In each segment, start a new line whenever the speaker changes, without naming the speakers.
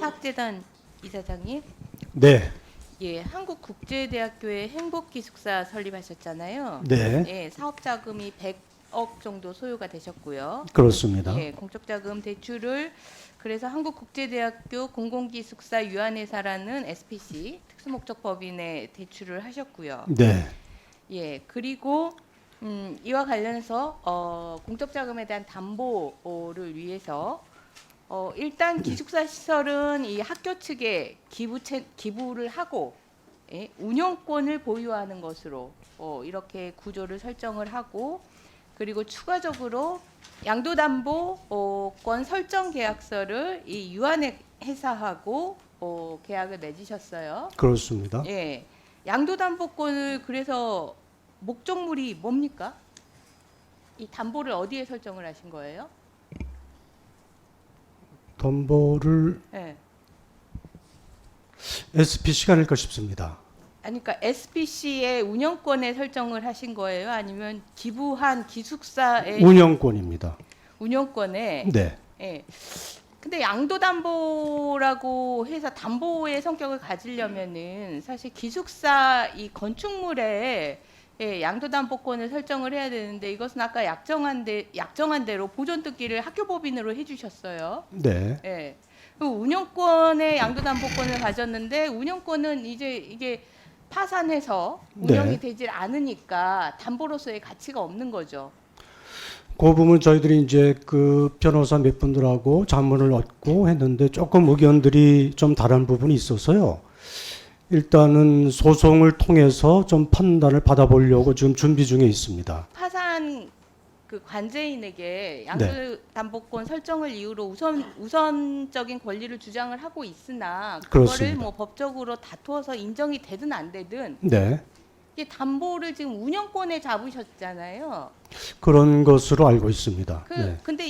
사학재단 이사장님,
네,
예, 한국국제대학교에 행복기숙사 설립하셨잖아요.
네,
예, 사업 자금이 100억 정도 소요가 되셨고요.
그렇습니다.
예, 공적 자금 대출을 그래서 한국국제대학교 공공기숙사 유한회사라는 SPC 특수목적법인에 대출을 하셨고요.
네,
예, 그리고 이와 관련해서 공적 자금에 대한 담보를 위해서 일단 기숙사 시설은 이 학교 측에 기부를 하고, 예, 운영권을 보유하는 것으로 이렇게 구조를 설정을 하고, 그리고 추가적으로 양도담보권 설정 계약서를 이 유한회사하고 계약을 맺으셨어요.
그렇습니다.
예, 양도담보권을 그래서 목적물이 뭡니까? 이 담보를 어디에 설정을 하신 거예요?
담보를
예.
SPC가 아닐까 싶습니다.
아니, 그러니까 SPC의 운영권에 설정을 하신 거예요? 아니면 기부한 기숙사의
운영권입니다.
운영권에?
네,
예. 근데 양도담보라고 해서 담보의 성격을 가지려면은 사실 기숙사 이 건축물에 예, 양도담보권을 설정을 해야 되는데 이것은 아까 약정한 대로 보존특기를 학교법인으로 해주셨어요.
네,
예. 그 운영권의 양도담보권을 가졌는데 운영권은 이제 이게 파산해서 운영이
네.
되질 않으니까 담보로서의 가치가 없는 거죠.
그 부분 저희들이 이제 그 변호사 몇 분들하고 자문을 얻고 했는데 조금 의견들이 좀 다른 부분이 있어서요. 일단은 소송을 통해서 좀 판단을 받아보려고 지금 준비 중에 있습니다.
파산 그 관제인에게
네.
양도담보권 설정을 이유로 우선적인 권리를 주장을 하고 있으나 그거를
그렇습니다.
뭐 법적으로 다투어서 인정이 되든 안 되든
네,
이게 담보를 지금 운영권에 잡으셨잖아요.
그런 것으로 알고 있습니다. 네,
근데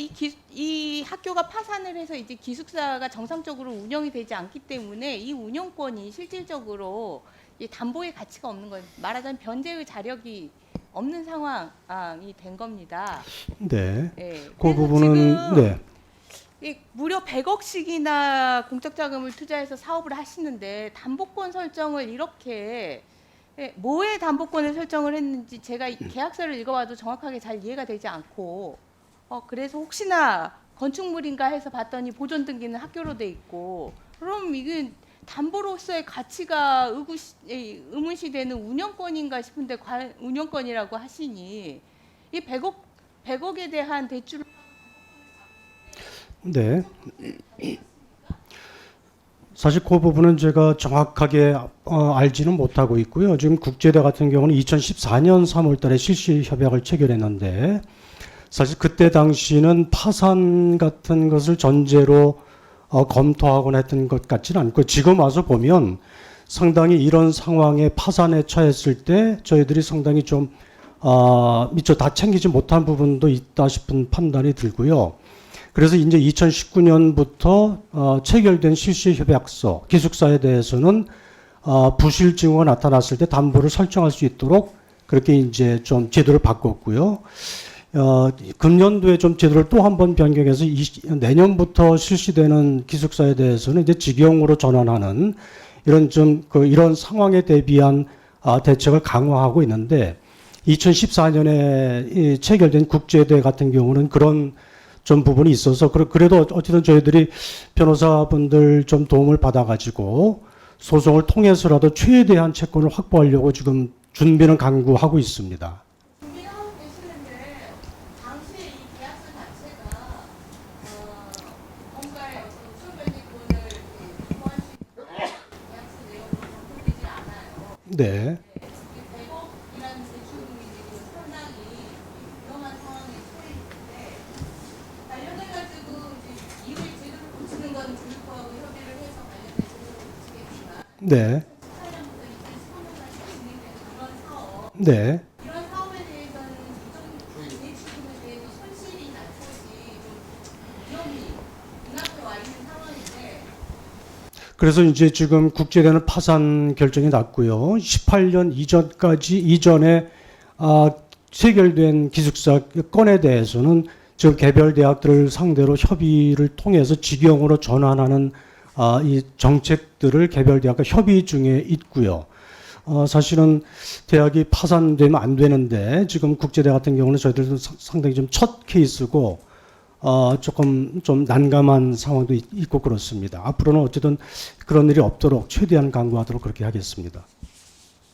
이 학교가 파산을 해서 이제 기숙사가 정상적으로 운영이 되지 않기 때문에 이 운영권이 실질적으로 이 담보의 가치가 없는 거예요. 말하자면 변제의 자력이 없는 상황이 된 겁니다.
네.
예.
그
그래서
부분은
지금
네,
이 무려 100억씩이나 공적 자금을 투자해서 사업을 하시는데 담보권 설정을 이렇게 예, 뭐에 담보권을 설정을 했는지 제가 이 계약서를 읽어봐도 정확하게 잘 이해가 되지 않고 그래서 혹시나 건축물인가 해서 봤더니 보존 등기는 학교로 돼 있고 그럼 이게 담보로서의 가치가 의문시 되는 운영권인가 싶은데 운영권이라고 하시니 이 100억에 대한 대출을
네. 사실 그 부분은 제가 정확하게 알지는 못하고 있고요. 지금 국제대 같은 경우는 2014년 3월 달에 실시 협약을 체결했는데 사실 그때 당시는 파산 같은 것을 전제로 검토하곤 했던 것 같지는 않고 지금 와서 보면 상당히 이런 상황에 파산에 처했을 때 저희들이 상당히 좀 미처 다 챙기지 못한 부분도 있다 싶은 판단이 들고요. 그래서 이제 2019년부터 체결된 실시 협약서 기숙사에 대해서는 부실 징후가 나타났을 때 담보를 설정할 수 있도록 그렇게 이제 좀 제도를 바꿨고요. 금년도에 좀 제도를 또 한 번 변경해서 내년부터 실시되는 기숙사에 대해서는 이제 직영으로 전환하는 이런 이런 상황에 대비한 대책을 강화하고 있는데 2014년에 체결된 국제대 같은 경우는 그런 좀 부분이 있어서 그래도 어쨌든 저희들이 변호사분들 좀 도움을 받아가지고 소송을 통해서라도 최대한 채권을 확보하려고 지금 준비는 강구하고 있습니다.
준비하고 계시는데 당시에 이 계약서 자체가 뭔가의 어떤 우선 변제권을 유보할 수 있는 계약서 내용으로 적용되지 않아요.
네,
100억이라는 대출금이 지금 상당히 위험한 상황에 처해 있는데 관련해가지고 이제 이를 제도를 고치는 건 교육부하고 협의를 해서 관련된 제도를 고치겠지만
네,
2018년부터 2015년까지 진행되는 그런 사업
네.
이런 사업에 대해서는 이전 대출금에 대해서 손실이 날 것이 좀 위험이 눈앞에 와 있는 상황인데
그래서 이제 지금 국제대는 파산 결정이 났고요. 18년 이전에 체결된 기숙사 건에 대해서는 지금 개별 대학들을 상대로 협의를 통해서 직영으로 전환하는 이 정책들을 개별 대학과 협의 중에 있고요. 사실은 대학이 파산되면 안 되는데 지금 국제대 같은 경우는 저희들도 상당히 좀 첫 케이스고 조금 좀 난감한 상황도 있고 그렇습니다. 앞으로는 어쨌든 그런 일이 없도록 최대한 강구하도록 그렇게 하겠습니다.